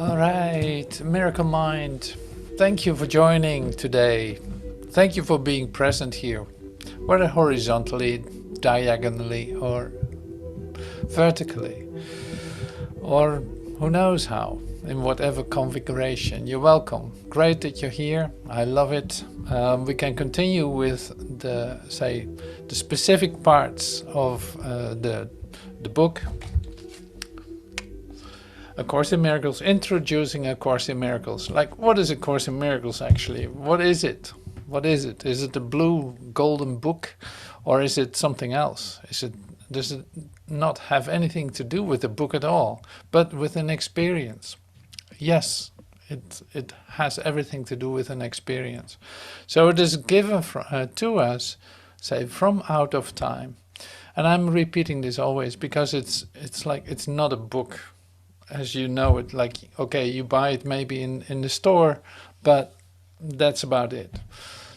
All right, Miracle Mind, thank you for joining today. Thank you for being present here, whether horizontally, diagonally, or vertically, or who knows how, in whatever configuration. You're welcome. Great that you're here. I love it. We can continue with the specific parts of the book. A Course in Miracles, introducing A Course in Miracles. Like, what is A Course in Miracles actually? What is it? What is it? Is it a blue golden book, or is it something else? Does it not have anything to do with the book at all, but with an experience? Yes, it has everything to do with an experience. So it is given to us, say, from out of time. And I'm repeating this always because it's like it's not a book as you know it, like, okay, you buy it maybe in the store, but that's about it.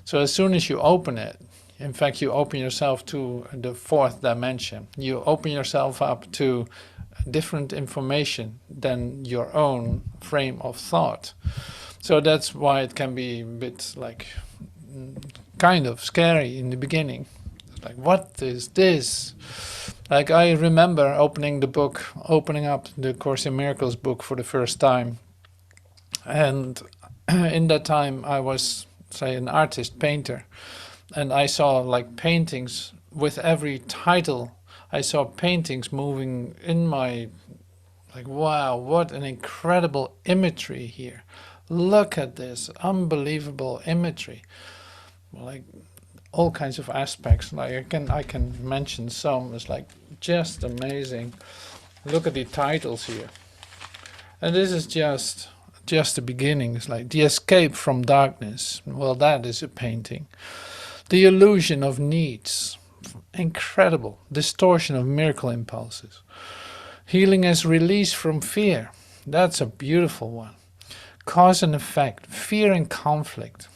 So as soon as you open it, in fact, you open yourself to the fourth dimension. You open yourself up to different information than your own frame of thought. So that's why it can be a bit like kind of scary in the beginning. Like, what is this? Like, I remember opening up the Course in Miracles book for the first time. And in that time I was, say, an artist, painter. And I saw like paintings with every title. I saw paintings moving in my, like, wow, what an incredible imagery here. Look at this unbelievable imagery. Like, all kinds of aspects. Like I can mention some. It's like just amazing. Look at the titles here. And this is just the beginning. It's like The Escape from Darkness. Well, that is a painting. The Illusion of Needs. Incredible. Distortion of Miracle Impulses. Healing as Release from Fear. That's a beautiful one. Cause and Effect. Fear and Conflict.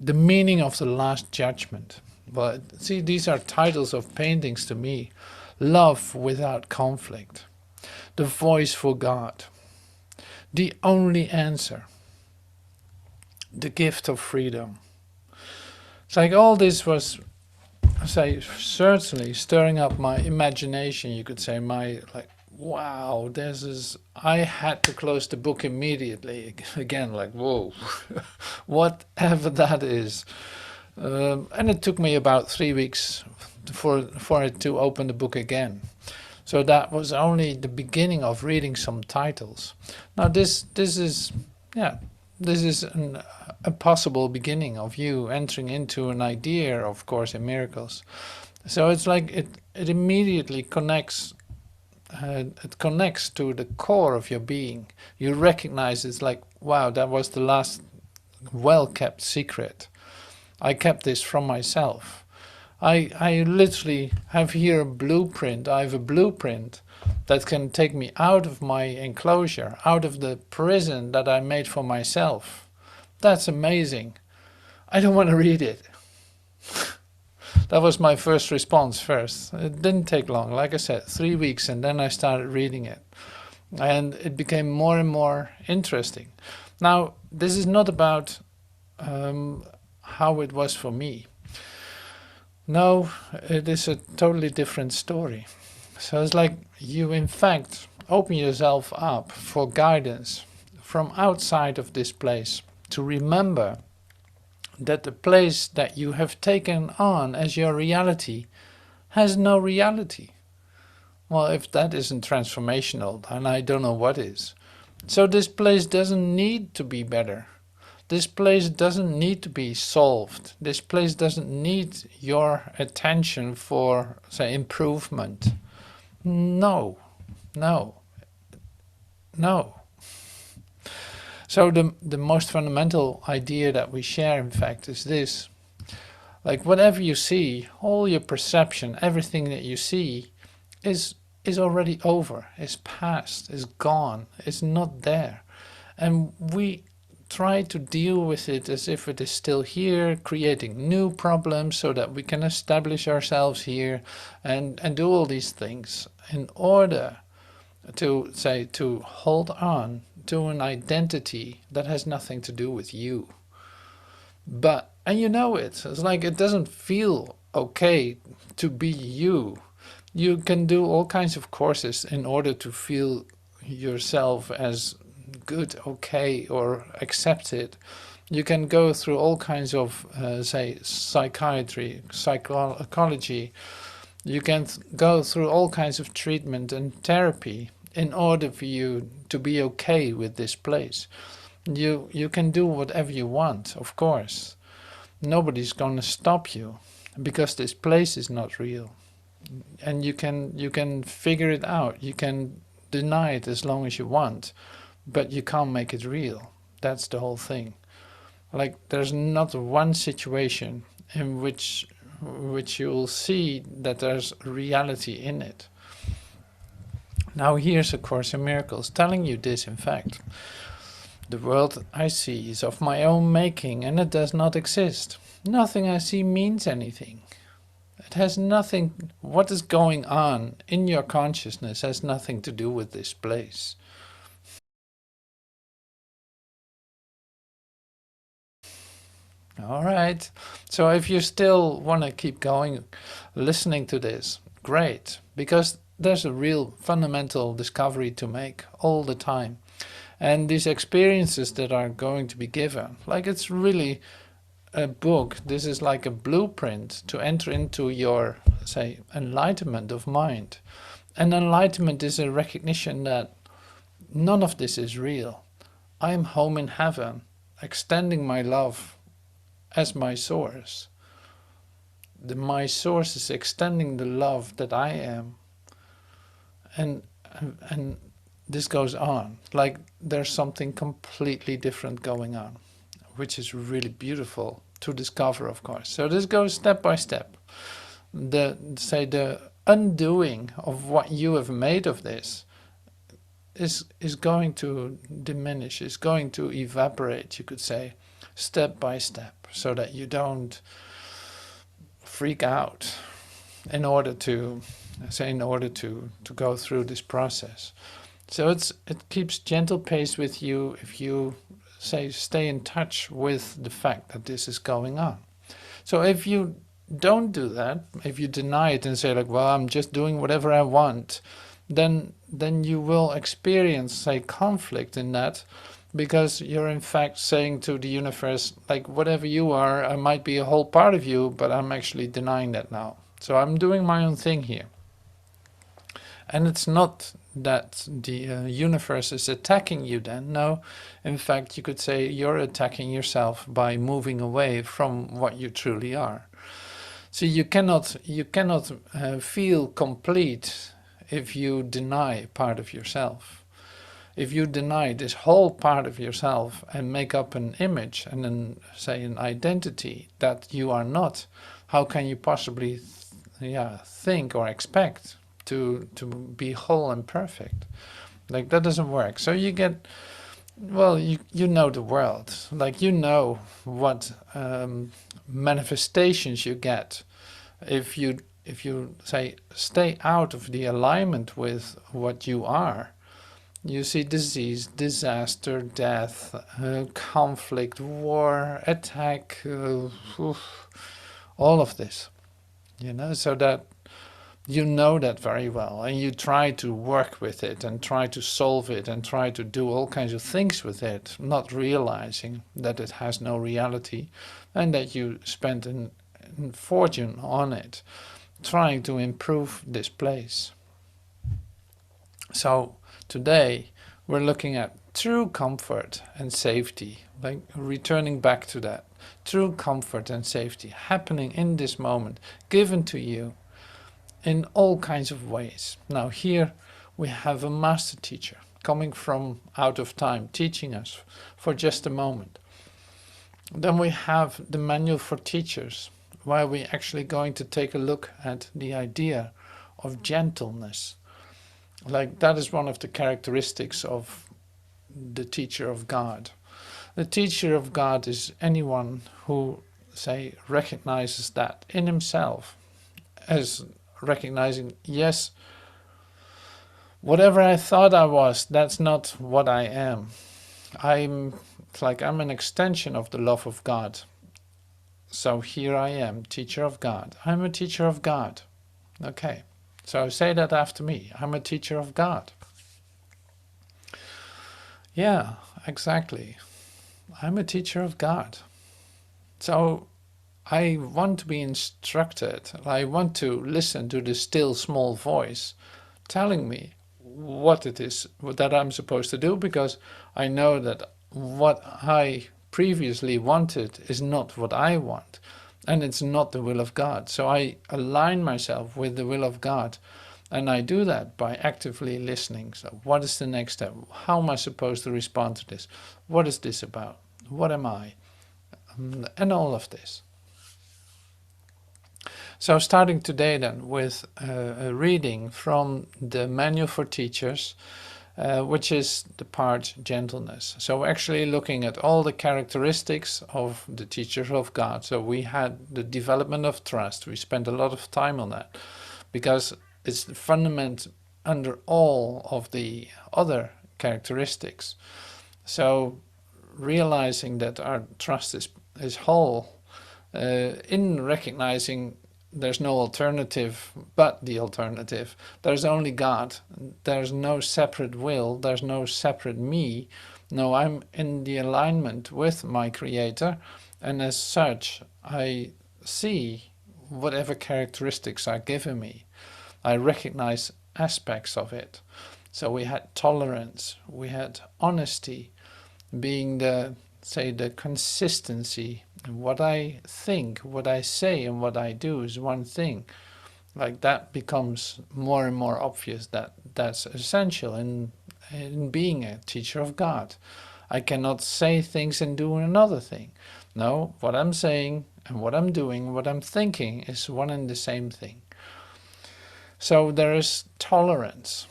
The Meaning of the Last Judgment. Well, see, these are titles of paintings to me. Love Without Conflict. The Voice for God. The Only Answer. The Gift of Freedom. It's like all this was, say, certainly stirring up my imagination, you could say, my, like, wow, this is, I had to close the book immediately. Again, like, whoa, whatever that is. And it took me about 3 weeks for it to open the book again. So that was only the beginning of reading some titles. Now this is a possible beginning of you entering into an idea of Course in Miracles. So it's like it immediately connects. It connects to the core of your being. You recognize it's like, wow, that was the last well-kept secret. I kept this from myself. I literally have here a blueprint. I have a blueprint that can take me out of my enclosure, out of the prison that I made for myself. That's amazing. I don't want to read it. That was my first response first. It didn't take long, like I said, 3 weeks, and then I started reading it. And it became more and more interesting. Now, this is not about how it was for me. No, it is a totally different story. So it's like you, in fact, open yourself up for guidance from outside of this place to remember that the place that you have taken on as your reality has no reality. Well, if that isn't transformational, then I don't know what is. So this place doesn't need to be better. This place doesn't need to be solved. This place doesn't need your attention for, say, improvement. No, no, no. So the most fundamental idea that we share, in fact, is this. Like, whatever you see, all your perception, everything that you see is already over, is past, is gone, is not there. And we try to deal with it as if it is still here, creating new problems so that we can establish ourselves here and do all these things in order to say, to hold on to an identity that has nothing to do with you. But, and you know it, it's like it doesn't feel okay to be you. You can do all kinds of courses in order to feel yourself as good, okay, or accepted. You can go through all kinds of, say, psychiatry, psychology. You can go through all kinds of treatment and therapy in order for you to be okay with this place. You can do whatever you want, of course. Nobody's going to stop you because this place is not real. And you can figure it out. You can deny it as long as you want, but you can't make it real. That's the whole thing. Like, there's not one situation in which you will see that there's reality in it. Now here's A Course in Miracles telling you this, in fact. The world I see is of my own making, and it does not exist. Nothing I see means anything. It has nothing, what is going on in your consciousness has nothing to do with this place. All right, so if you still want to keep going, listening to this, great, because there's a real fundamental discovery to make all the time. And these experiences that are going to be given, like, it's really a book. This is like a blueprint to enter into your, say, enlightenment of mind. And enlightenment is a recognition that none of this is real. I am home in heaven, extending my love as my source. My source is extending the love that I am. And this goes on. Like, there's something completely different going on, which is really beautiful to discover, of course. So this goes step by step. The undoing of what you have made of this is going to diminish, is going to evaporate, you could say, step by step, so that you don't freak out in order to go through this process. So it keeps gentle pace with you if you stay in touch with the fact that this is going on. So if you don't do that, if you deny it and say, like, well, I'm just doing whatever I want, then you will experience, say, conflict in that, because you're in fact saying to the universe, like, whatever you are, I might be a whole part of you, but I'm actually denying that now. So I'm doing my own thing here. And it's not that the universe is attacking you then. No, in fact, you could say you're attacking yourself by moving away from what you truly are. So you cannot feel complete if you deny part of yourself. If you deny this whole part of yourself and make up an image and then say an identity that you are not, how can you possibly think or expect to be whole and perfect? Like, that doesn't work. So you get, well, you know the world, like, you know what manifestations you get if you say stay out of the alignment with what you are. You see disease, disaster, death, conflict, war, attack, all of this, so that you know that very well, and you try to work with it and try to solve it and try to do all kinds of things with it, not realizing that it has no reality and that you spent a fortune on it, trying to improve this place. So today we're looking at true comfort and safety, like returning back to that. True comfort and safety happening in this moment, given to you in all kinds of ways. Now here we have a master teacher coming from out of time, teaching us for just a moment. Then we have the manual for teachers, where we're actually going to take a look at the idea of gentleness. Like, that is one of the characteristics of the teacher of God. The teacher of God is anyone who, say, recognizes that in himself, as recognizing, yes, Whatever I thought I was, that's not what I am. It's like I'm an extension of the love of God. So here I am, teacher of God. I'm a teacher of God. Okay, so say that after me. I'm a teacher of God. Yeah, exactly. I'm a teacher of God. So I want to be instructed. I want to listen to the still small voice telling me what it is that I'm supposed to do, because I know that what I previously wanted is not what I want, and it's not the will of God. So I align myself with the will of God, and I do that by actively listening. So what is the next step? How am I supposed to respond to this? What is this about? What am I? And all of this. So starting today then with a reading from the Manual for Teachers, which is the part Gentleness. So actually looking at all the characteristics of the teachers of God. So we had the development of trust. We spent a lot of time on that because it's the fundament under all of the other characteristics. So realizing that our trust is whole, in recognizing there's no alternative but the alternative. There's only God. There's no separate will. There's no separate me. No, I'm in the alignment with my Creator, and as such, I see whatever characteristics are given me. I recognize aspects of it. So we had tolerance, we had honesty, being the consistency. What I think, what I say, and what I do is one thing. Like that becomes more and more obvious that that's essential in being a teacher of God. I cannot say things and do another thing. No, what I'm saying and what I'm doing, what I'm thinking is one and the same thing. So there is tolerance.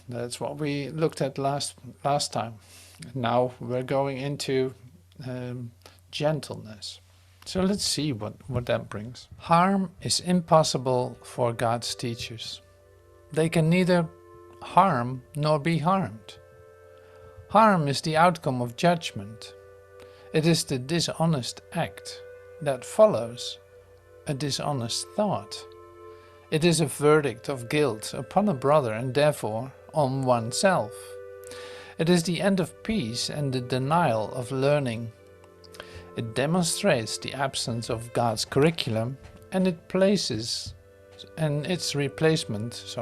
That's what we looked at last time. Now we're going into gentleness. So let's see what that brings. Harm is impossible for God's teachers. They can neither harm nor be harmed. Harm is the outcome of judgment. It is the dishonest act that follows a dishonest thought. It is a verdict of guilt upon a brother and therefore on oneself. It is the end of peace and the denial of learning. It demonstrates the absence of God's curriculum and its replacement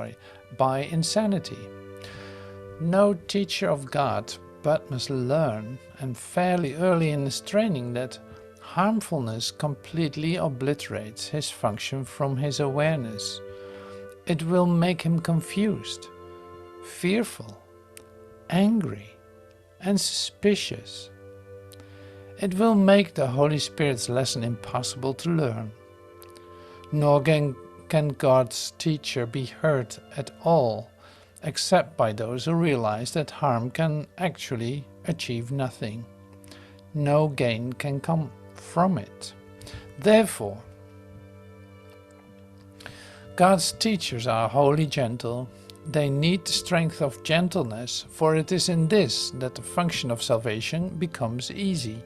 by insanity. No teacher of God but must learn, and fairly early in his training, that harmfulness completely obliterates his function from his awareness. It will make him confused, fearful, angry, and suspicious. It will make the Holy Spirit's lesson impossible to learn. Nor can God's teacher be heard at all, except by those who realize that harm can actually achieve nothing. No gain can come from it. Therefore, God's teachers are wholly gentle. They need the strength of gentleness, for it is in this that the function of salvation becomes easy.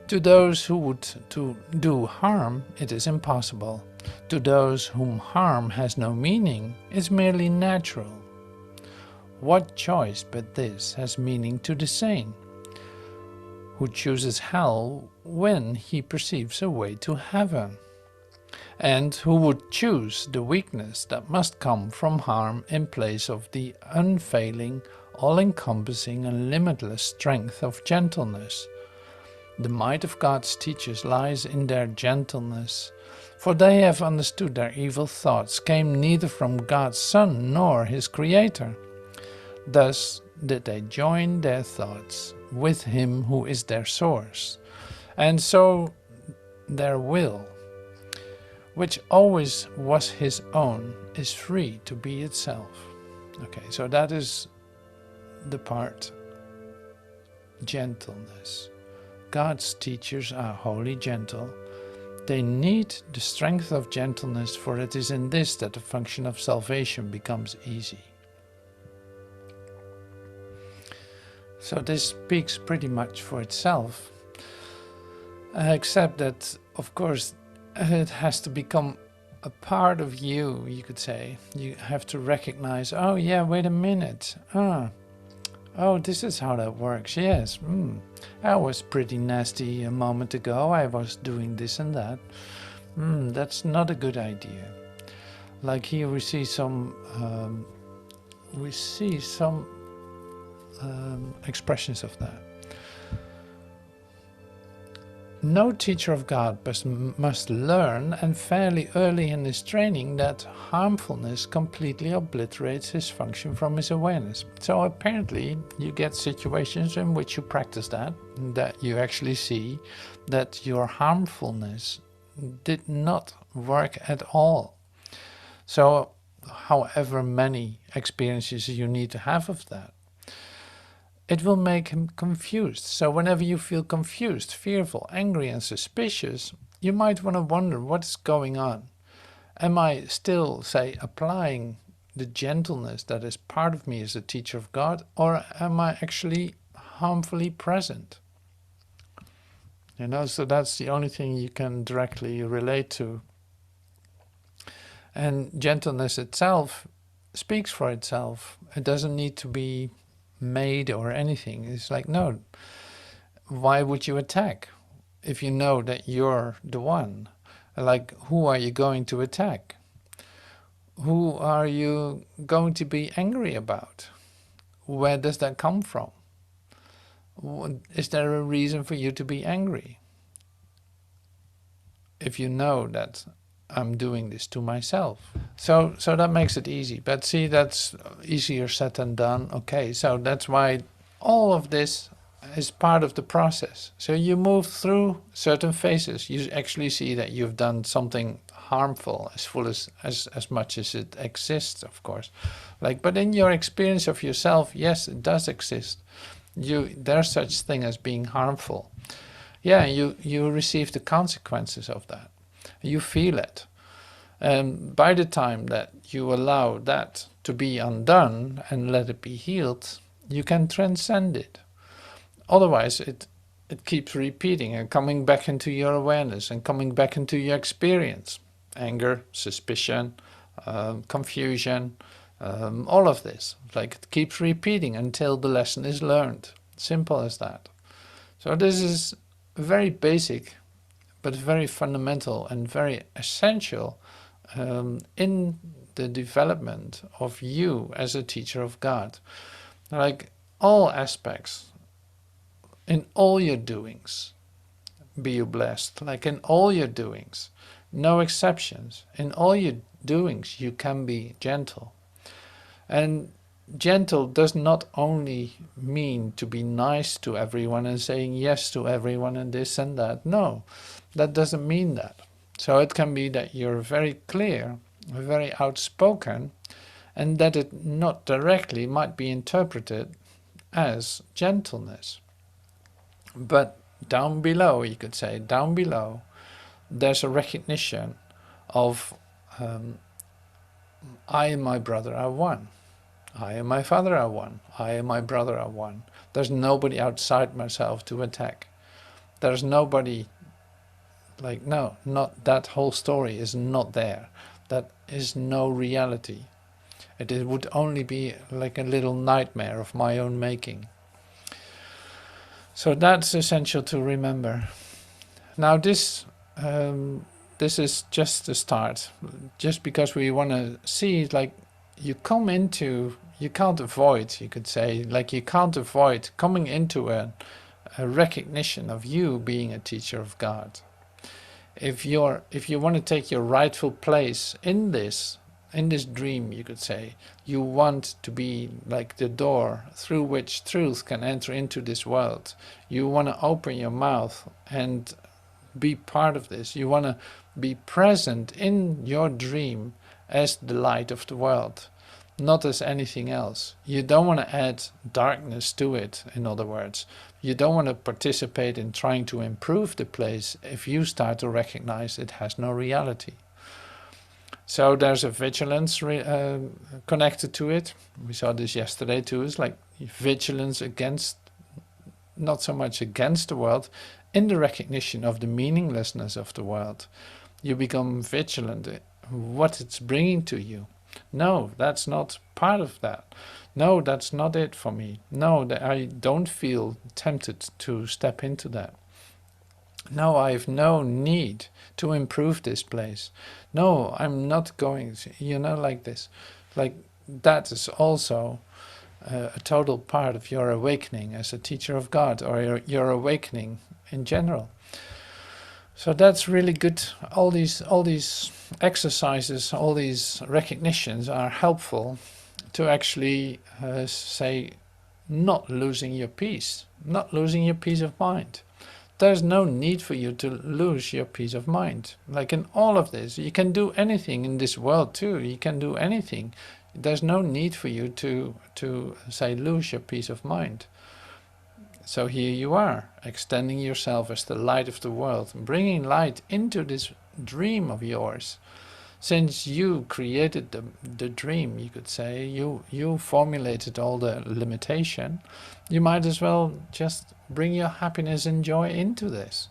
To those who would do harm, it is impossible. To those whom harm has no meaning, it's merely natural. What choice but this has meaning to the sane, who chooses hell when he perceives a way to heaven? And who would choose the weakness that must come from harm in place of the unfailing, all-encompassing and limitless strength of gentleness? The might of God's teachers lies in their gentleness, for they have understood their evil thoughts came neither from God's Son nor his Creator. Thus did they join their thoughts with him who is their source, and so their will, which always was his own, is free to be itself. Okay, so that is the part gentleness. God's teachers are wholly gentle. They need the strength of gentleness, for it is in this that the function of salvation becomes easy. So this speaks pretty much for itself, except that, of course, it has to become a part of you, you could say. You have to recognize, oh yeah, wait a minute. Oh, this is how that works. Yes, I was pretty nasty a moment ago. I was doing this and that. That's not a good idea. Like here we see some expressions of that. No teacher of God must learn, and fairly early in his training, that harmfulness completely obliterates his function from his awareness. So apparently you get situations in which you practice that you actually see that your harmfulness did not work at all. So however many experiences you need to have of that, it will make him confused. So whenever you feel confused, fearful, angry and suspicious, you might want to wonder what's going on. Am I still, say, applying the gentleness that is part of me as a teacher of God, or am I actually harmfully present? You know, so that's the only thing you can directly relate to. And gentleness itself speaks for itself. It doesn't need to be made or anything. It's like, no, why would you attack if you know that you're the one? Like, who are you going to attack? Who are you going to be angry about? Where does that come from? Is there a reason for you to be angry? If you know that I'm doing this to myself. So that makes it easy. But see, that's easier said than done. Okay, so that's why all of this is part of the process. So you move through certain phases. You actually see that you've done something harmful as much as it exists, of course. But in your experience of yourself, yes, it does exist. There's such thing as being harmful. Yeah, you receive the consequences of that. You feel it. And by the time that you allow that to be undone and let it be healed, you can transcend it. Otherwise, it keeps repeating and coming back into your awareness and coming back into your experience. Anger, suspicion, confusion, all of this. It keeps repeating until the lesson is learned. Simple as that. So this is very basic, but very fundamental and very essential in the development of you as a teacher of God. All aspects, in all your doings, be you blessed. In all your doings, no exceptions. In all your doings, you can be gentle. And gentle does not only mean to be nice to everyone and saying yes to everyone and this and that. No, that doesn't mean that. So it can be that you're very clear, very outspoken, and that it not directly might be interpreted as gentleness. But down below, you could say, down below, there's a recognition of I and my brother are one. I and my father are one. I and my brother are one. There's nobody outside myself to attack. There's nobody, no, not that whole story is not there. That is no reality. It would only be like a little nightmare of my own making. So that's essential to remember. Now this is just the start. Just because we want to see, you come into, you can't avoid, you could say, you can't avoid coming into a recognition of you being a teacher of God. If you want to take your rightful place in this dream, you could say, you want to be like the door through which truth can enter into this world. You want to open your mouth and be part of this. You want to be present in your dream as the light of the world, not as anything else. You don't want to add darkness to it, in other words. You don't want to participate in trying to improve the place if you start to recognize it has no reality. So there's a vigilance connected to it. We saw this yesterday too. It's like vigilance against not so much against the world, in the recognition of the meaninglessness of the world. You become vigilant what it's bringing to you. No, that's not part of that. No, that's not it for me. No, I don't feel tempted to step into that. No, I have no need to improve this place. No, I'm not going to, like this. Like, that is also a total part of your awakening as a teacher of God, or your awakening in general. So that's really good. All these exercises, all these recognitions are helpful to actually say, not losing your peace, not losing your peace of mind. There's no need for you to lose your peace of mind. Like in all of this, you can do anything in this world too. You can do anything. There's no need for you to say lose your peace of mind. So here you are, extending yourself as the light of the world, bringing light into this dream of yours. Since you created the dream, you could say, you formulated all the limitation, you might as well just bring your happiness and joy into this.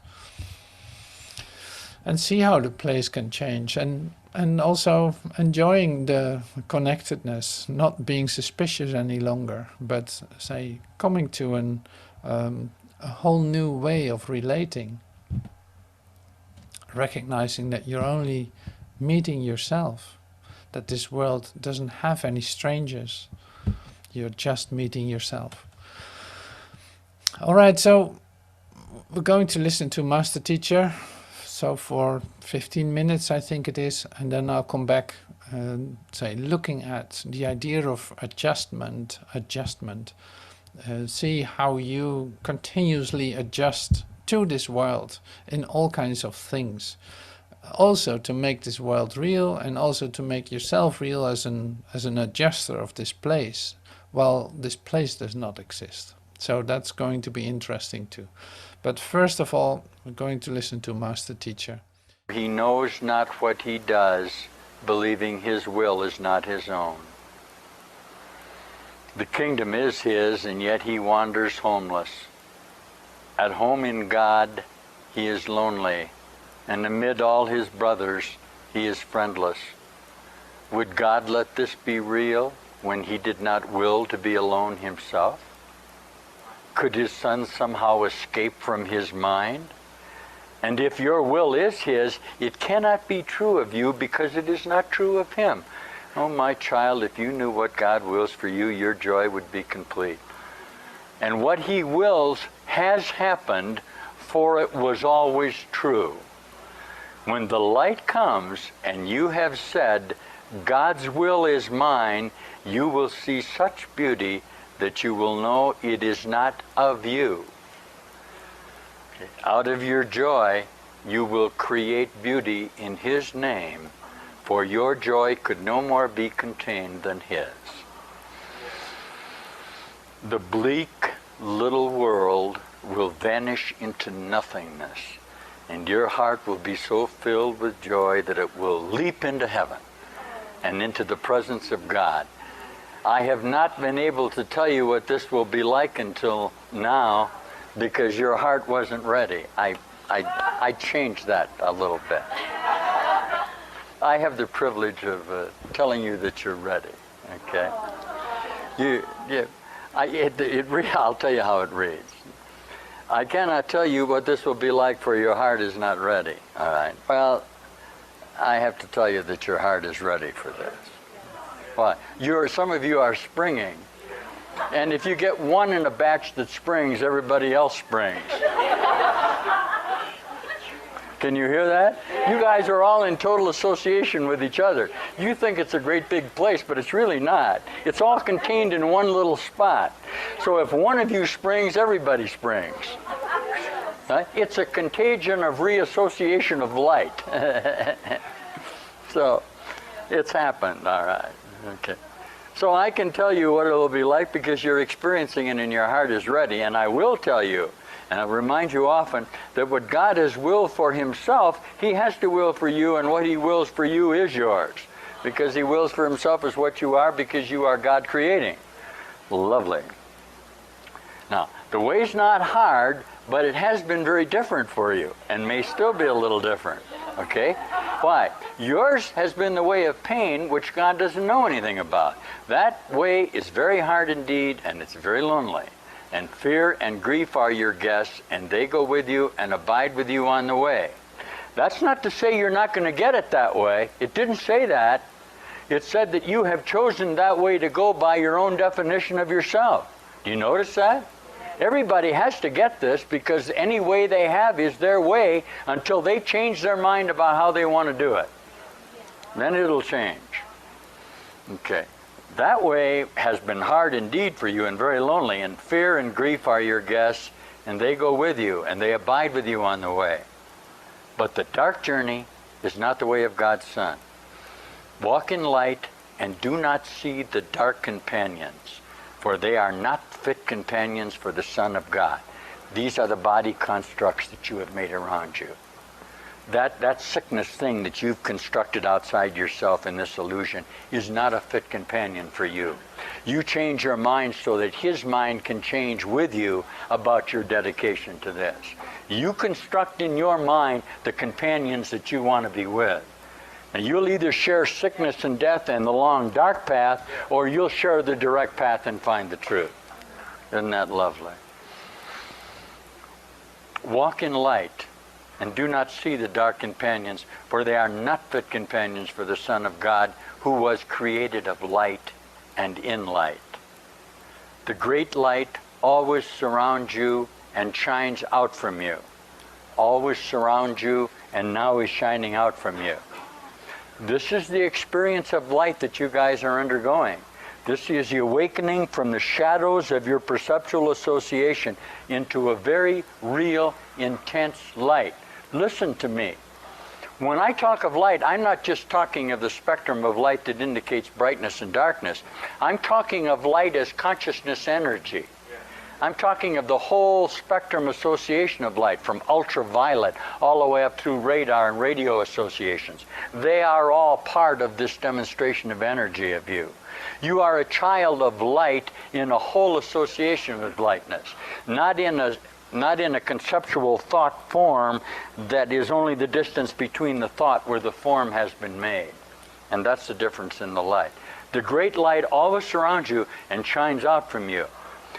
And see how the place can change, and also enjoying the connectedness, not being suspicious any longer, but say coming to a whole new way of relating, recognizing that you're only meeting yourself, that this world doesn't have any strangers, you're just meeting yourself. All right, so we're going to listen to Master Teacher, so for 15 minutes I think it is, and then I'll come back and say looking at the idea of adjustment, see how you continuously adjust to this world in all kinds of things. Also to make this world real, and also to make yourself real as an adjuster of this place, while this place does not exist. So that's going to be interesting too. But first of all, we're going to listen to Master Teacher. He knows not what he does, believing his will is not his own. The kingdom is his, and yet he wanders homeless. At home in God, he is lonely, and amid all his brothers, he is friendless. Would God let this be real when he did not will to be alone himself? Could his son somehow escape from his mind? And if your will is his, it cannot be true of you because it is not true of him. Oh, my child, if you knew what God wills for you, your joy would be complete. And what he wills has happened, for it was always true. When the light comes and you have said, God's will is mine, you will see such beauty that you will know it is not of you. Out of your joy, you will create beauty in his name, for your joy could no more be contained than his. The bleak little world will vanish into nothingness, and your heart will be so filled with joy that it will leap into heaven and into the presence of God. I have not been able to tell you what this will be like until now, because your heart wasn't ready. I changed that a little bit. I have the privilege of telling you that you're ready. Okay. I'll tell you how it reads. I cannot tell you what this will be like, for your heart is not ready. All right. Well, I have to tell you that your heart is ready for this. Why? Some of you are springing, and if you get one in a batch that springs, everybody else springs. Can you hear that? You guys are all in total association with each other. You think it's a great big place, but it's really not. It's all contained in one little spot. So if one of you springs, everybody springs. Right? It's a contagion of reassociation of light. So it's happened, all right. Okay. So I can tell you what it will be like because you're experiencing it and your heart is ready. And I will tell you, and I remind you often, that what God has willed for himself, he has to will for you, and what he wills for you is yours. Because he wills for himself is what you are, because you are God creating. Lovely. Now, The way's not hard, but it has been very different for you and may still be a little different. Okay? Why? Yours has been the way of pain, which God doesn't know anything about. That way is very hard indeed, and it's very lonely. And fear and grief are your guests, and they go with you and abide with you on the way. That's not to say you're not going to get it that way. It didn't say that. It said that you have chosen that way to go by your own definition of yourself. Do you notice that? Everybody has to get this, because any way they have is their way until they change their mind about how they want to do it. Then it'll change. Okay. That way has been hard indeed for you and very lonely, and fear and grief are your guests, and they go with you, and they abide with you on the way. But the dark journey is not the way of God's Son. Walk in light and do not see the dark companions, for they are not fit companions for the Son of God. These are the body constructs that you have made around you. That sickness thing that you've constructed outside yourself in this illusion is not a fit companion for you. You change your mind so that his mind can change with you about your dedication to this. You construct in your mind the companions that you want to be with. And you'll either share sickness and death and the long dark path, or you'll share the direct path and find the truth. Isn't that lovely? Walk in light and do not see the dark companions, for they are not fit companions for the Son of God, who was created of light and in light. The great light always surrounds you and shines out from you. Always surrounds you and now is shining out from you. This is the experience of light that you guys are undergoing. This is the awakening from the shadows of your perceptual association into a very real, intense light. Listen to me. When I talk of light, I'm not just talking of the spectrum of light that indicates brightness and darkness. I'm talking of light as consciousness energy. I'm talking of the whole spectrum association of light, from ultraviolet all the way up through radar and radio associations. They are all part of this demonstration of energy of you. You are a child of light in a whole association with lightness, not in a conceptual thought form that is only the distance between the thought where the form has been made. And that's the difference in the light. The great light always surrounds you and shines out from you.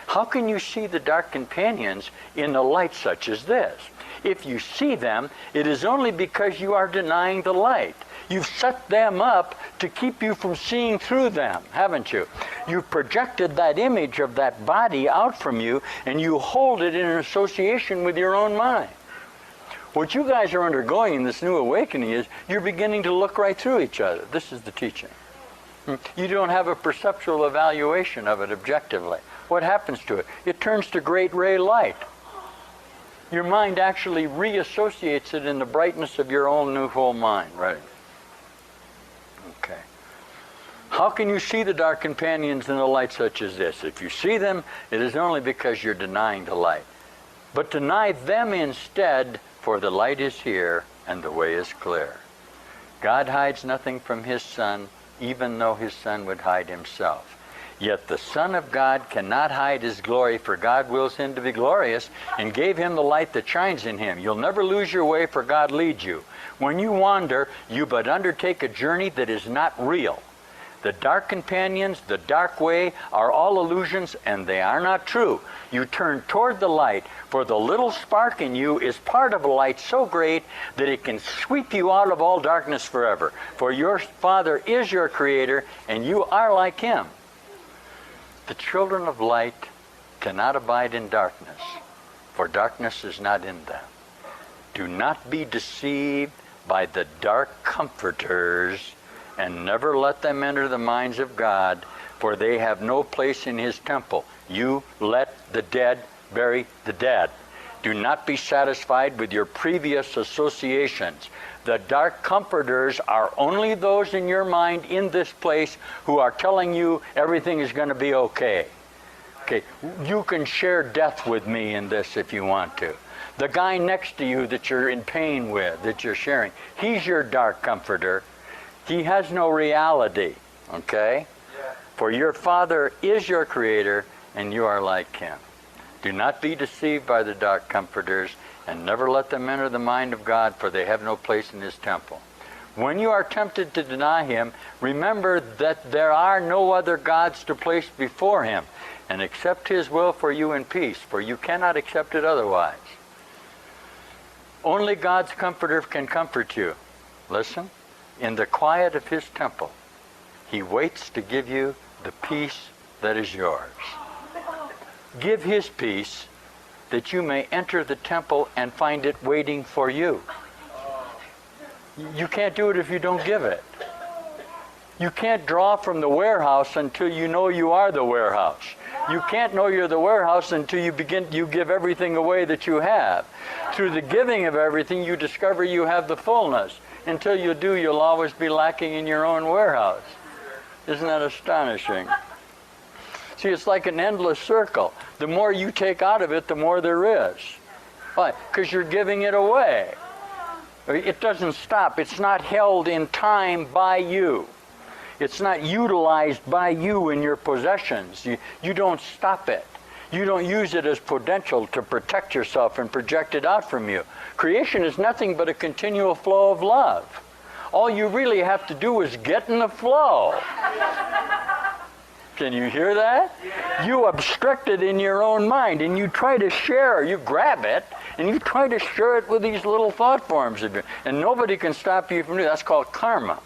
How can you see the dark companions in a light such as this? If you see them, it is only because you are denying the light. You've set them up to keep you from seeing through them, haven't you? You've projected that image of that body out from you, and you hold it in an association with your own mind. What you guys are undergoing in this new awakening is you're beginning to look right through each other. This is the teaching. You don't have a perceptual evaluation of it objectively. What happens to it? It turns to great ray light. Your mind actually reassociates it in the brightness of your own new whole mind, right? Okay. How can you see the dark companions in a light such as this? If you see them, it is only because you're denying the light. But deny them instead, for the light is here and the way is clear. God hides nothing from his Son, even though his Son would hide himself. Yet the Son of God cannot hide his glory, for God wills him to be glorious and gave him the light that shines in him. You'll never lose your way, for God leads you. When you wander, you but undertake a journey that is not real. The dark companions, the dark way, are all illusions, and they are not true. You turn toward the light, for the little spark in you is part of a light so great that it can sweep you out of all darkness forever. For your Father is your Creator, and you are like him. The children of light cannot abide in darkness, for darkness is not in them. Do not be deceived by the dark comforters, and never let them enter the minds of God, for they have no place in his temple. You let the dead bury the dead. Do not be satisfied with your previous associations. The dark comforters are only those in your mind in this place who are telling you everything is going to be okay. Okay, you can share death with me in this if you want to. The guy next to you that you're in pain with, that you're sharing, he's your dark comforter. He has no reality, okay? For your Father is your Creator, and you are like him. Do not be deceived by the dark comforters, and never let them enter the mind of God, for they have no place in his temple. When you are tempted to deny him, remember that there are no other gods to place before him, and accept his will for you in peace, for you cannot accept it otherwise. Only God's comforter can comfort you. Listen, in the quiet of his temple, he waits to give you the peace that is yours. Give his peace that you may enter the temple and find it waiting for you. You can't do it if you don't give it. You can't draw from the warehouse until you know you are the warehouse. You can't know you're the warehouse until you give everything away that you have. Through the giving of everything, you discover you have the fullness. Until you do, you'll always be lacking in your own warehouse. Isn't that astonishing? See, it's like an endless circle. The more you take out of it, the more there is. Why? Because you're giving it away. It doesn't stop. It's not held in time by you. It's not utilized by you in your possessions. You don't stop it. You don't use it as potential to protect yourself and project it out from you. Creation is nothing but a continual flow of love. All you really have to do is get in the flow. Can you hear that? You obstruct it in your own mind, and you try to share. You grab it, and you try to share it with these little thought forms of you. And nobody can stop you from doing that. That's called karma.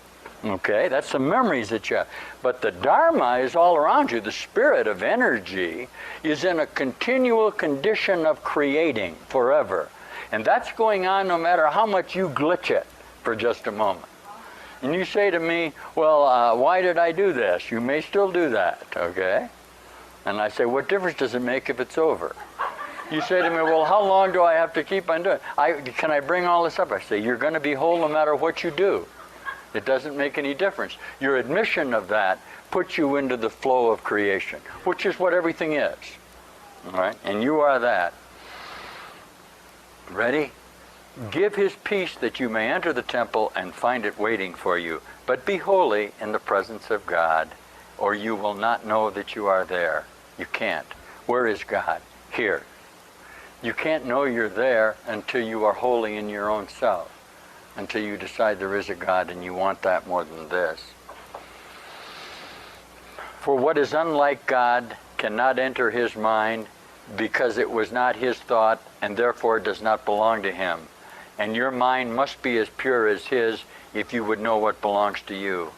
Okay? That's the memories that you have. But the Dharma is all around you. The spirit of energy is in a continual condition of creating forever. And that's going on no matter how much you glitch it for just a moment. And you say to me, well, why did I do this? You may still do that, okay? And I say, what difference does it make if it's over? You say to me, well, how long do I have to keep on doing it? Can I bring all this up? I say, you're going to be whole no matter what you do. It doesn't make any difference. Your admission of that puts you into the flow of creation, which is what everything is, all right? And you are that. Ready? Give his peace that you may enter the temple and find it waiting for you. But be holy in the presence of God, or you will not know that you are there. You can't. Where is God? Here. You can't know you're there until you are holy in your own self, until you decide there is a God and you want that more than this. For what is unlike God cannot enter his mind, because it was not his thought and therefore does not belong to him. And your mind must be as pure as his if you would know what belongs to you.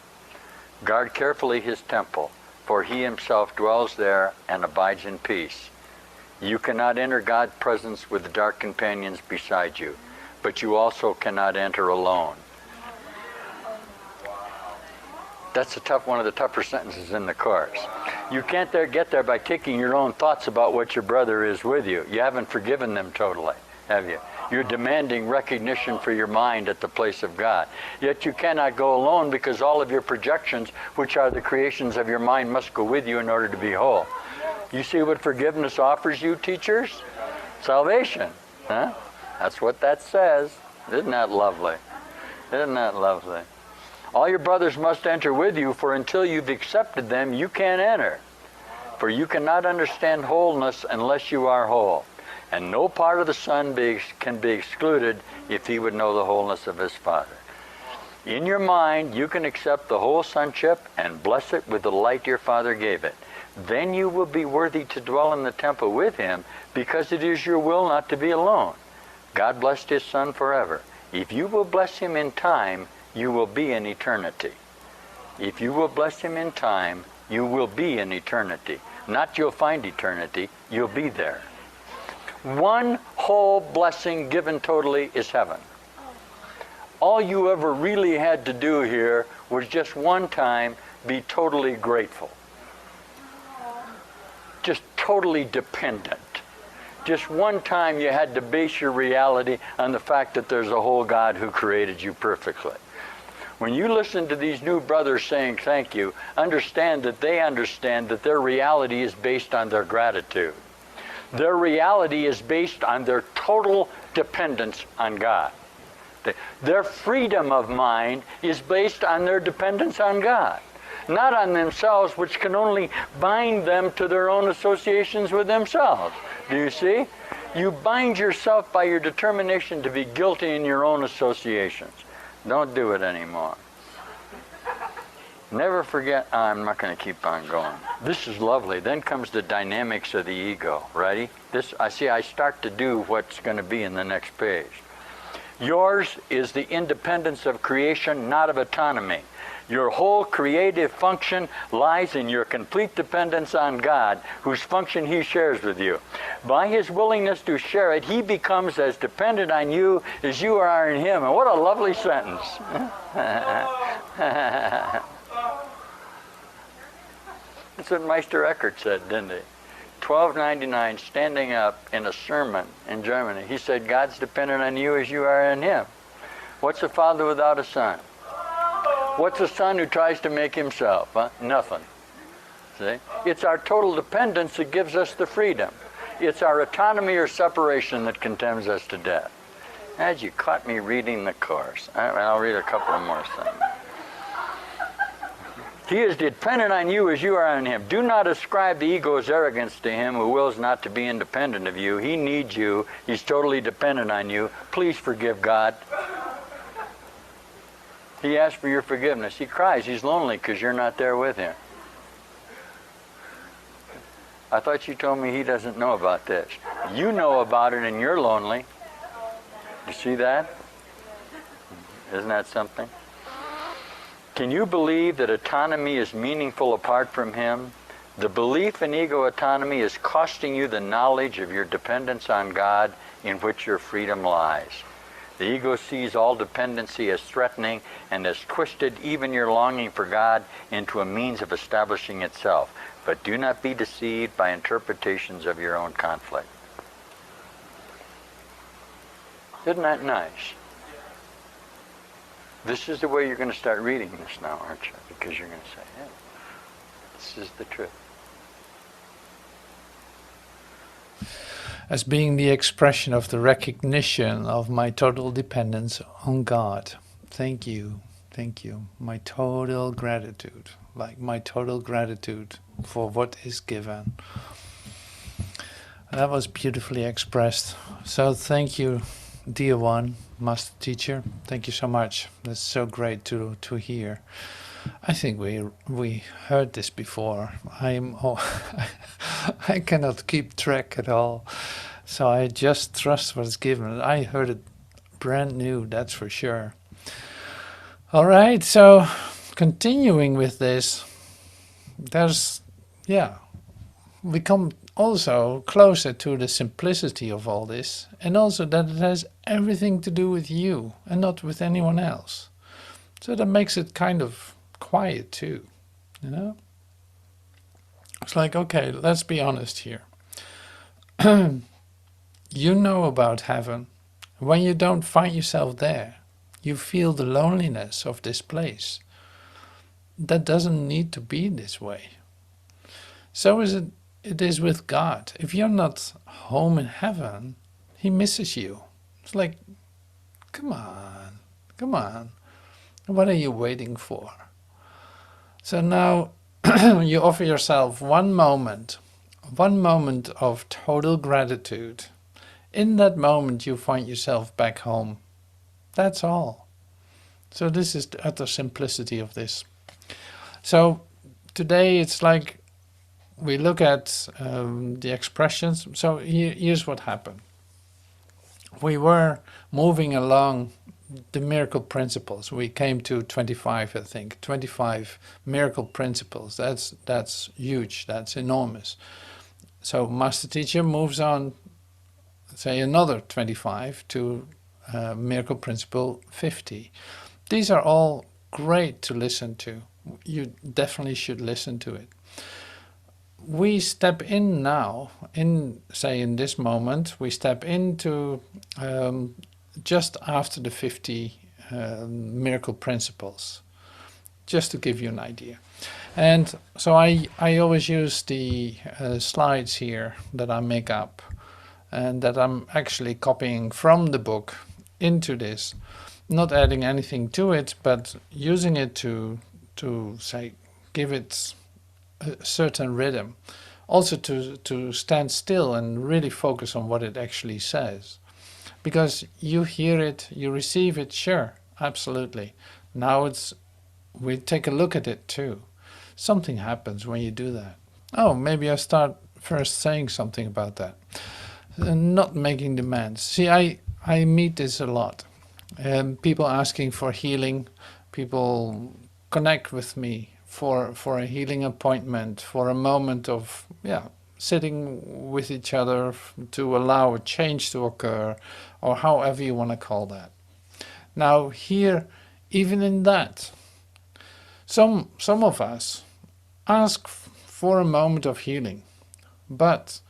Guard carefully his temple, for he himself dwells there and abides in peace. You cannot enter God's presence with dark companions beside you, but you also cannot enter alone. That's one of the tougher sentences in the course. You can't get there by taking your own thoughts about what your brother is with you. You haven't forgiven them totally, have you? You're demanding recognition for your mind at the place of God. Yet you cannot go alone, because all of your projections, which are the creations of your mind, must go with you in order to be whole. You see what forgiveness offers you, teachers? Salvation. Huh? That's what that says. Isn't that lovely? Isn't that lovely? All your brothers must enter with you, for until you've accepted them, you can't enter. For you cannot understand wholeness unless you are whole. And no part of the Son can be excluded if he would know the wholeness of his Father. In your mind, you can accept the whole sonship and bless it with the light your Father gave it. Then you will be worthy to dwell in the temple with him, because it is your will not to be alone. God blessed his Son forever. If you will bless him in time, you will be in eternity. If you will bless him in time, you will be in eternity. Not you'll find eternity, you'll be there. One whole blessing given totally is heaven. All you ever really had to do here was just one time be totally grateful. Just totally dependent. Just one time you had to base your reality on the fact that there's a whole God who created you perfectly. When you listen to these new brothers saying thank you, understand that they understand that their reality is based on their gratitude. Their reality is based on their total dependence on God. Their freedom of mind is based on their dependence on God. not on themselves, which can only bind them to their own associations with themselves. Do you see? You bind yourself by your determination to be guilty in your own associations. Don't do it anymore. Never forget, I'm not going to keep on going. This is lovely. Then comes the dynamics of the ego. Ready? I start to do what's going to be in the next page. Yours is the independence of creation, not of autonomy. Your whole creative function lies in your complete dependence on God, whose function He shares with you. By His willingness to share it, He becomes as dependent on you as you are in Him. And what a lovely sentence. That's what Meister Eckhart said, didn't he? 1299, standing up in a sermon in Germany. He said, God's dependent on you as you are in Him. What's a father without a son? What's a son who tries to make himself? Huh? Nothing. See? It's our total dependence that gives us the freedom. It's our autonomy or separation that condemns us to death. As you caught me reading the course. I'll read a couple more things. He is dependent on you as you are on Him. Do not ascribe the ego's arrogance to Him who wills not to be independent of you. He needs you. He's totally dependent on you. Please forgive God. He asks for your forgiveness. He cries. He's lonely because you're not there with Him. I thought you told me He doesn't know about this. You know about it and you're lonely. You see that? Isn't that something? Can you believe that autonomy is meaningful apart from Him? The belief in ego autonomy is costing you the knowledge of your dependence on God, in which your freedom lies. The ego sees all dependency as threatening and has twisted even your longing for God into a means of establishing itself. But do not be deceived by interpretations of your own conflict. Isn't that nice? This is the way you're going to start reading this now, aren't you? Because you're going to say, yeah, this is the truth. As being the expression of the recognition of my total dependence on God. Thank you. Thank you. My total gratitude. Like my total gratitude for what is given. That was beautifully expressed. So thank you, dear one, Master Teacher. Thank you so much. That's so great to hear. I think we heard this before. I cannot keep track at all. So I just trust what's given. I heard it brand new, that's for sure. All right, so continuing with this, we come also closer to the simplicity of all this, and also that it has everything to do with you and not with anyone else. So that makes it kind of quiet too, you know? It's like, okay, let's be honest here. You know about heaven. When you don't find yourself there, you feel the loneliness of this place. That doesn't need to be this way. So it is with God. If you're not home in heaven, He misses you. It's like, come on. What are you waiting for? So now you offer yourself one moment of total gratitude. In that moment you find yourself back home. That's all. So this is the utter simplicity of this. So today it's like we look at the expressions. So here's what happened. We were moving along the miracle principles. We came to 25, I think. 25 miracle principles. That's huge. That's enormous. So Master Teacher moves on, say another 25 to miracle principle 50. These are all great to listen to. You definitely should listen to it. We step in now, in this moment, we step into just after the 50 miracle principles, just to give you an idea. And so I always use the slides here that I make up and that I'm actually copying from the book into this, not adding anything to it, but using it to say give it a certain rhythm. Also to stand still and really focus on what it actually says. Because you hear it, you receive it, sure, absolutely. Now we take a look at it too. Something happens when you do that. Oh, maybe I start first saying something about that. Not making demands. See, I meet this a lot. People asking for healing, people connect with me for a healing appointment, for a moment of sitting with each other to allow a change to occur, or however you want to call that. Now here, even in that, some of us ask for a moment of healing, but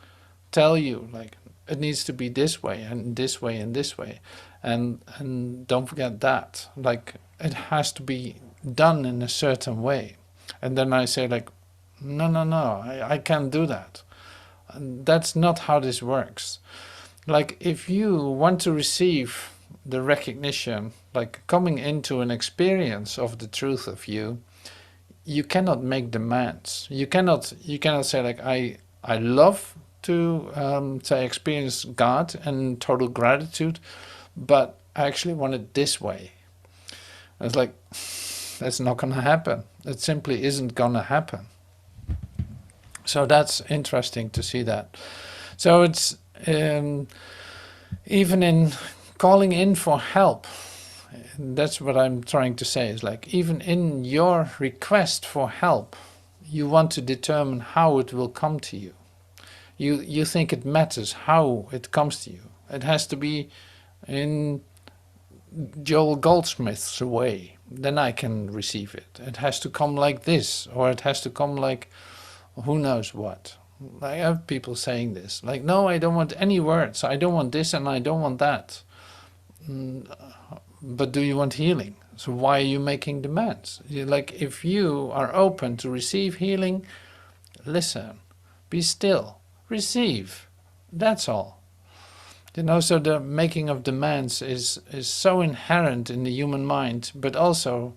tell you like it needs to be this way and this way and this way, and don't forget that, like it has to be done in a certain way. And then I say like, no, I can't do that. And that's not how this works. Like if you want to receive the recognition, like coming into an experience of the truth of you, you cannot make demands. You cannot say like I love to say experience God and total gratitude, but I actually want it this way. It's like that's not going to happen. It simply isn't going to happen. So that's interesting to see that. So it's even in calling in for help, that's what I'm trying to say, is like even in your request for help, you want to determine how it will come to you. You think it matters how it comes to you. It has to be in Joel Goldsmith's way, then I can receive it. It has to come like this, or it has to come like who knows what. I have people saying this, like, no, I don't want any words, I don't want this and I don't want that. But do you want healing? So why are you making demands? Like, if you are open to receive healing, listen, be still, receive, that's all. So the making of demands is so inherent in the human mind, but also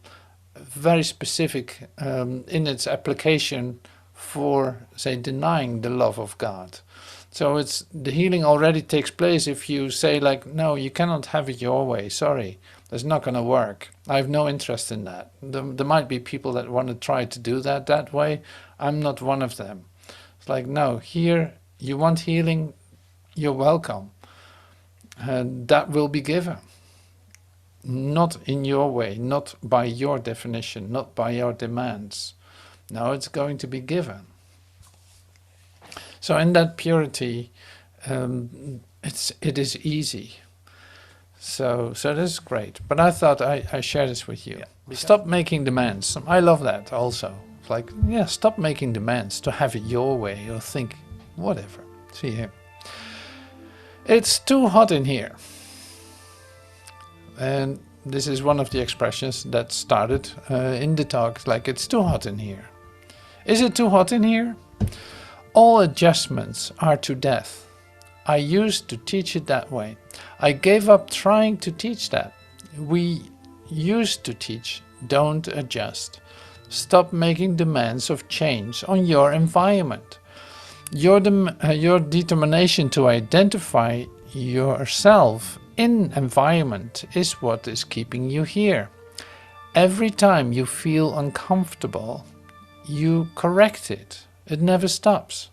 very specific in its application for, say, denying the love of God. So it's the healing already takes place if you say like, no, you cannot have it your way, sorry, that's not going to work. I have no interest in that. There might be people that want to try to do that way. I'm not one of them. It's like, no, here you want healing, you're welcome. And that will be given. Not in your way, not by your definition, not by your demands. No, it's going to be given. So in that purity, it is easy. So that's great. But I thought I share this with you. Yeah, stop making demands. I love that also. It's like, stop making demands to have it your way or think whatever. See here. It's too hot in here. And this is one of the expressions that started in the talk, like it's too hot in here. Is it too hot in here? All adjustments are to death. I used to teach it that way. I gave up trying to teach that. We used to teach, don't adjust. Stop making demands of change on your environment. Your determination to identify yourself in environment is what is keeping you here. Every time you feel uncomfortable, you correct it. It never stops.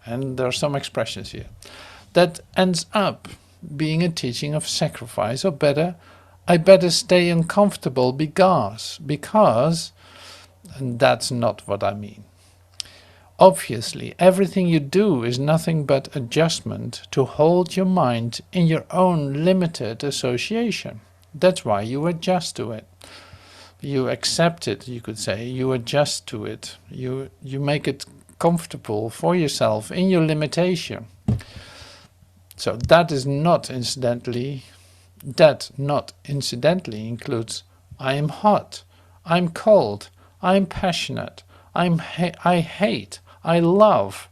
And there are some expressions here. That ends up being a teaching of sacrifice, or better, I better stay uncomfortable because, and that's not what I mean. Obviously, everything you do is nothing but adjustment to hold your mind in your own limited association. That's why you adjust to it. You accept it, you could say. You adjust to it. You make it comfortable for yourself in your limitation. So that not incidentally includes I am hot, I'm cold, I'm passionate, I hate, I love,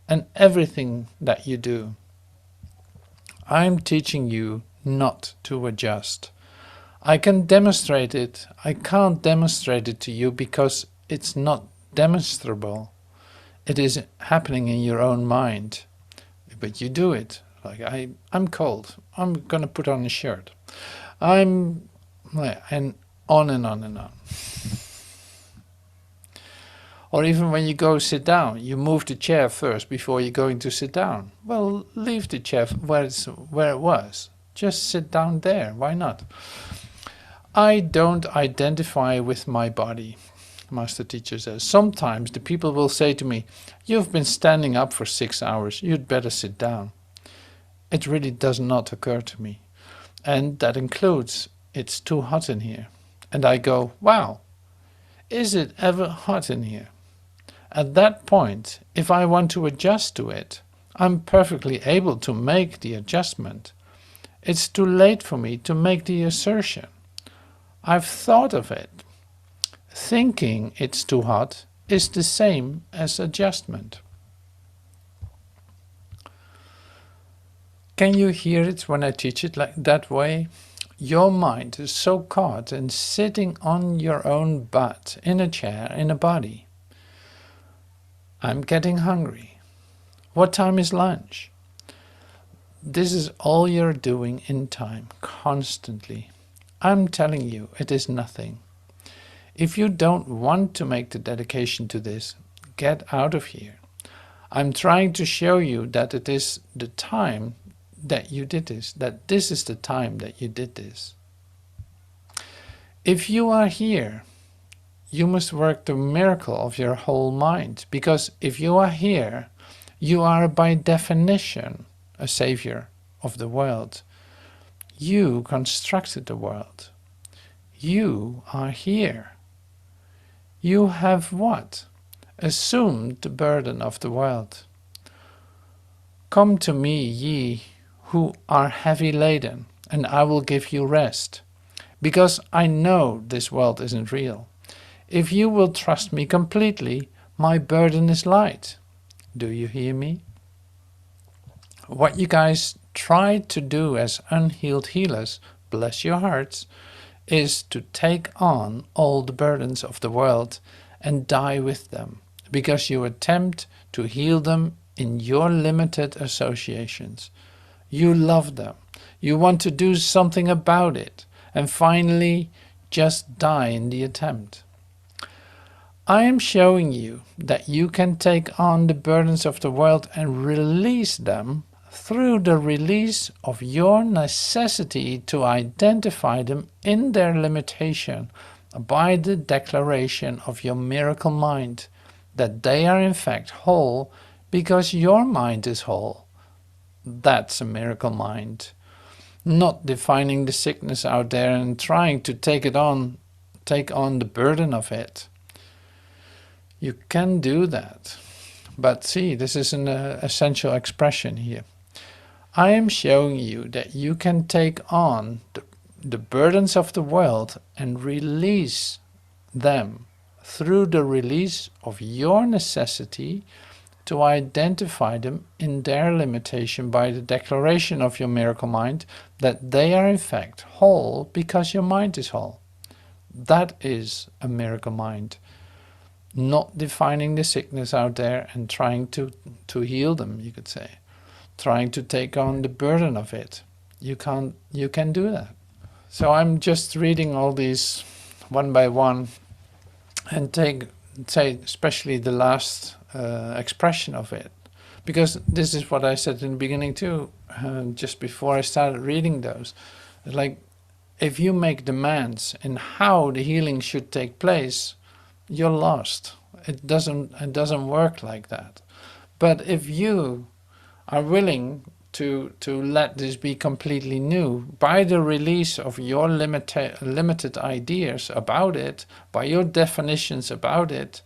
and everything that you do. I'm teaching you not to adjust. I can demonstrate it. I can't demonstrate it to you because it's not demonstrable. It is happening in your own mind, but you do it. Like, I'm cold. I'm gonna put on a shirt. And on and on and on. Or even when you go sit down, you move the chair first before you're going to sit down. Well, leave the chair where it was. Just sit down there. Why not? I don't identify with my body, Master Teacher says. Sometimes the people will say to me, "You've been standing up for 6 hours. You'd better sit down." It really does not occur to me. And that includes, it's too hot in here. And I go, wow, is it ever hot in here? At that point, if I want to adjust to it, I'm perfectly able to make the adjustment. It's too late for me to make the assertion. I've thought of it. Thinking it's too hot is the same as adjustment. Can you hear it when I teach it like that way? Your mind is so caught in sitting on your own butt in a chair in a body. I'm getting hungry. What time is lunch? This is all you're doing in time, constantly. I'm telling you, it is nothing. If you don't want to make the dedication to this, get out of here. I'm trying to show you that it is the time that you did this, that this is the time that you did this. If you are here, you must work the miracle of your whole mind, because if you are here, you are by definition a savior of the world. You constructed the world. You are here. You have what? Assumed the burden of the world. Come to me, ye who are heavy laden, and I will give you rest, because I know this world isn't real. If you will trust me completely, my burden is light. Do you hear me? What you guys try to do as unhealed healers, bless your hearts, is to take on all the burdens of the world and die with them, because you attempt to heal them in your limited associations. You love them. You want to do something about it, and finally just die in the attempt. I am showing you that you can take on the burdens of the world and release them through the release of your necessity to identify them in their limitation by the declaration of your miracle mind, that they are in fact whole because your mind is whole. That's a miracle mind. Not defining the sickness out there and trying to take on the burden of it. You can do that. But see, this is an essential expression here. I am showing you that you can take on the burdens of the world and release them through the release of your necessity to identify them in their limitation by the declaration of your miracle mind that they are in fact whole because your mind is whole. That is a miracle mind. Not defining the sickness out there and trying to heal them, you could say. Trying to take on the burden of it. You can do that. So I'm just reading all these one by one and say especially the last expression of it. Because this is what I said in the beginning too, just before I started reading those. It's like, if you make demands in how the healing should take place, you're lost. It doesn't work like that. But if you are willing to let this be completely new by the release of your limited ideas about it, by your definitions about it,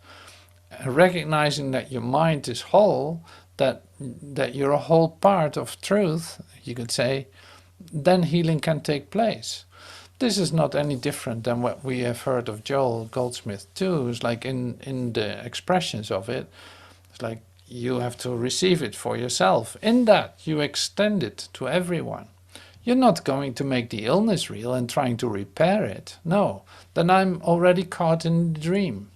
recognizing that your mind is whole, that you're a whole part of truth, you could say, then healing can take place. This is not any different than what we have heard of Joel Goldsmith too. It's like in the expressions of it, it's like you have to receive it for yourself. In that, you extend it to everyone. You're not going to make the illness real and trying to repair it. No, then I'm already caught in the dream.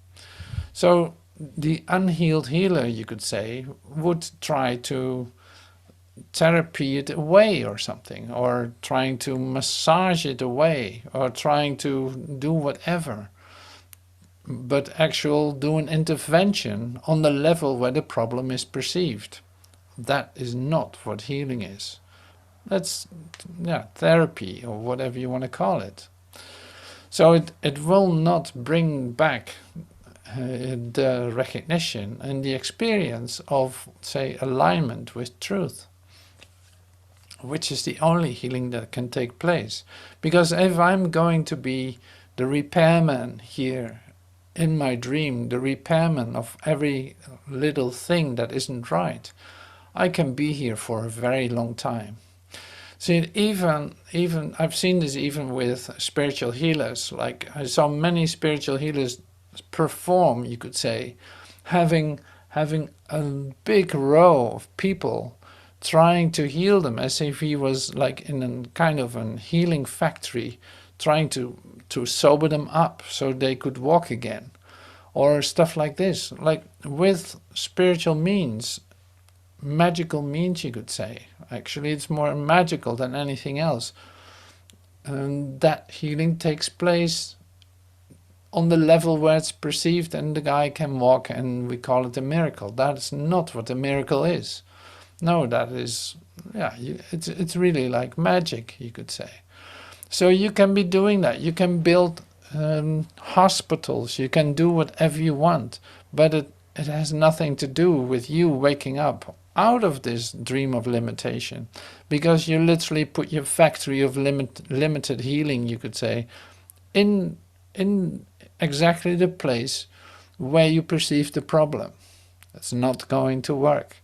So the unhealed healer, you could say, would try to therapy it away or something, or trying to massage it away, or trying to do whatever, but actual do an intervention on the level where the problem is perceived. That is not what healing is. That's therapy, or whatever you want to call it. So it will not bring back the recognition and the experience of, say, alignment with truth, which is the only healing that can take place. Because if I'm going to be the repairman here in my dream, the repairman of every little thing that isn't right, I can be here for a very long time. See, even I've seen this even with spiritual healers. Like, I saw many spiritual healers perform, you could say, having a big row of people trying to heal them, as if he was like in a kind of a healing factory, trying to sober them up so they could walk again, or stuff like this, like with spiritual means, magical means, you could say. Actually, it's more magical than anything else. And that healing takes place on the level where it's perceived and the guy can walk, and we call it a miracle. That's not what a miracle is. No, that is, it's really like magic, you could say. So you can be doing that. You can build hospitals. You can do whatever you want, but it has nothing to do with you waking up out of this dream of limitation, because you literally put your factory of limited healing, you could say, in exactly the place where you perceive the problem. It's not going to work.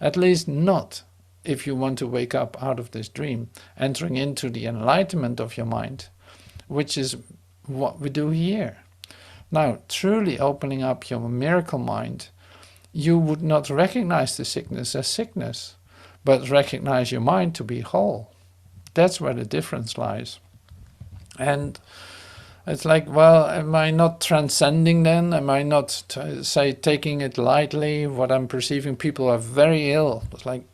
At least not if you want to wake up out of this dream, entering into the enlightenment of your mind, which is what we do here. Now, truly opening up your miracle mind, you would not recognize the sickness as sickness, but recognize your mind to be whole. That's where the difference lies. And it's like, well, am I not transcending then? Am I not, say, taking it lightly? What I'm perceiving, people are very ill. It's like,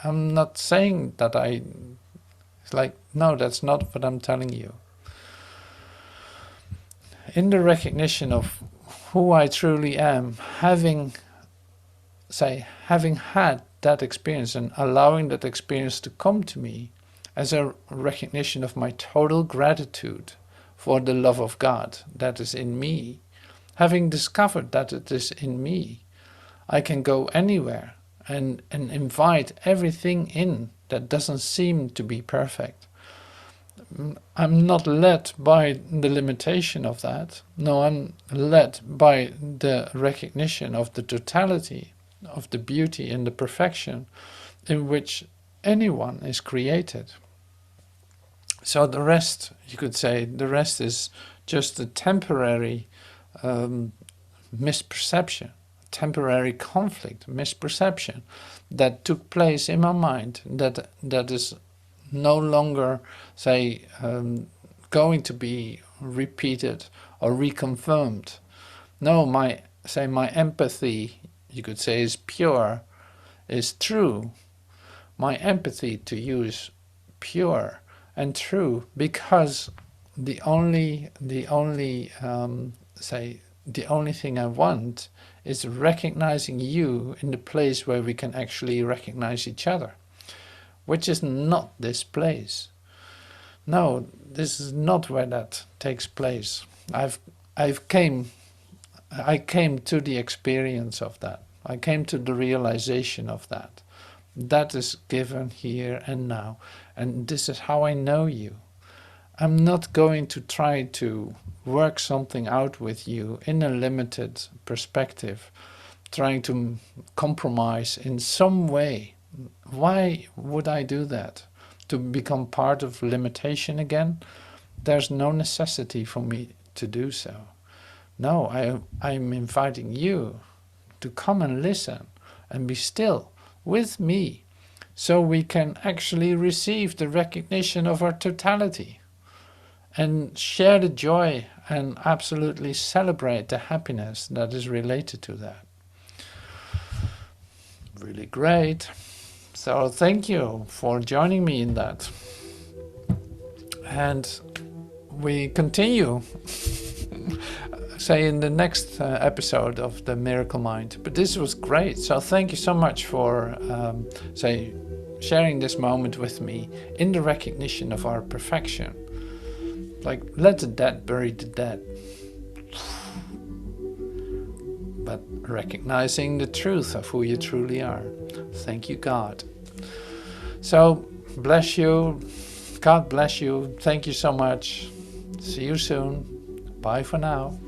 I'm not saying that it's like, no, that's not what I'm telling you. In the recognition of who I truly am, having had that experience and allowing that experience to come to me as a recognition of my total gratitude for the love of God that is in me, having discovered that it is in me, I can go anywhere and invite everything in that doesn't seem to be perfect. I'm not led by the limitation of that. No, I'm led by the recognition of the totality, of the beauty and the perfection in which anyone is created. So the rest, you could say, the rest is just a temporary misperception, temporary conflict, misperception that took place in my mind that is no longer, say, going to be repeated or reconfirmed. No, my empathy, you could say, is pure, is true. My empathy to you is pure and true, because the only thing I want is recognizing you in the place where we can actually recognize each other, which is not this place. No, this is not where that takes place. I came to the experience of that. I came to the realization of that. That is given here and now. And this is how I know you. I'm not going to try to work something out with you in a limited perspective, trying to compromise in some way. Why would I do that? To become part of limitation again? There's no necessity for me to do so. No, I'm inviting you to come and listen and be still with me, so we can actually receive the recognition of our totality. and share the joy and absolutely celebrate the happiness that is related to that. Really great. So thank you for joining me in that. And we continue, say, in the next episode of the Miracle Mind. But this was great. So thank you so much for, say, sharing this moment with me in the recognition of our perfection. Like, let the dead bury the dead. But recognizing the truth of who you truly are. Thank you, God. So, bless you. God bless you. Thank you so much. See you soon. Bye for now.